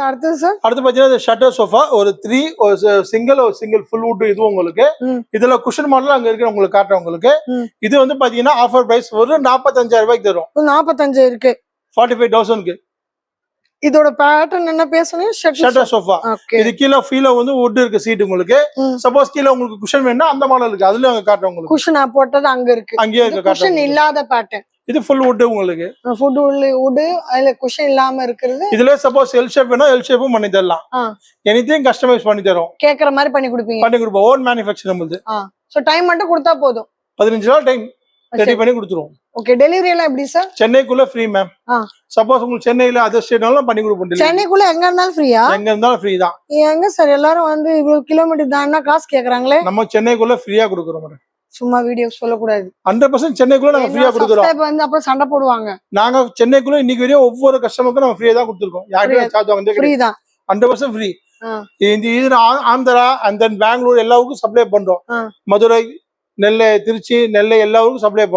அடுத்தது சார் அடுத்து பாத்தீங்கன்னா ஷட்டர் சோஃபா ஒரு 3 ஒரு சிங்கிள் ஃபுல் வுட் இது உங்களுக்கு இதுல குஷன் மாடல் அங்க இருக்கு உங்களுக்கு காட்டுறேன் உங்களுக்கு இது வந்து பாத்தீங்கன்னா ஆஃபர் பிரைஸ் ஒரு 45,000 ரூபாய்க்கு தரும் 45 இருக்கு 45,000க்கு இதோட பேட்டர்ன் என்ன பேசுனீங்க ஷட்டர் சோஃபா இது கீழ ஃபீல வந்து வுட் இருக்கு சீட் உங்களுக்கு சப்போஸ் கீழ உங்களுக்கு குஷன் வேணும்னா அந்த மாடல் இருக்கு அதுல அங்க காட்டுறேன் உங்களுக்கு குஷன் போட்டது அங்க இருக்கு அங்கேயே இருக்கு குஷன் இல்லாத பேட்டர்ன் இது ஃபுல் வுட் உங்களுக்கு வுட் அதுல குஷன் இல்லாம இருக்குது இதுல சப்போஸ் எல் ஷேப் வேணா எல் ஷேப்பும் பண்ணி தரலாம் எனிதிங் கஸ்டமைஸ் பண்ணி தரோம் கேக்குற மாதிரி பண்ணி கொடுப்போம் ஓன் மேனுஃபேக்சர் நம்மளுது சோ டைம் மட்டும் கொடுத்தா போதும் 15 நாள் டைம் ரெடி பண்ணி கொடுத்துருவோம் ஓகே டெலிவரி எல்லாம் எப்படி சார் சென்னைக்குள்ள ஃப்ரீ மேம் சப்போஸ் உங்களுக்கு சென்னையில அதர் ஸ்டேட்னாலும் பண்ணி கொடுப்போம் சென்னைக்குள்ள எங்க இருந்தாலும் ஃப்ரீயா எங்க இருந்தாலும் ஃப்ரீ தான் எங்க சார் எல்லாரும் வந்து இவ்வளவு கிலோமீட்டர் தான்னா காசு கேக்குறாங்களே நம்ம சென்னைக்குள்ள ஃப்ரீயா கொடுக்குறோம் மேடம் சும்மா வீடியோ சொல்லக்கூடாது 100% சென்னைக்குள்ள நாங்க ஃப்ரீயா கொடுக்குறோம் வந்து அப்புறம் சண்டை போடுவாங்க நாங்க சென்னைக்குள்ள இன்னைக்கு வரையும் ஒவ்வொரு கஸ்டமருக்கும் நம்ம ஃப்ரீயா தான் கொடுத்துருக்கோம் யாருக்கும் சார்ஜ் வாங்க ஃப்ரீ தான் 100% ஃப்ரீ இது ஆந்திரா அண்ட் தென் பெங்களூர் எல்லாருக்கும் சப்ளை பண்றோம் மதுரை நெல்லை திருச்சி நெல்லை எல்லாருக்கும் சப்ளை பண்றோம்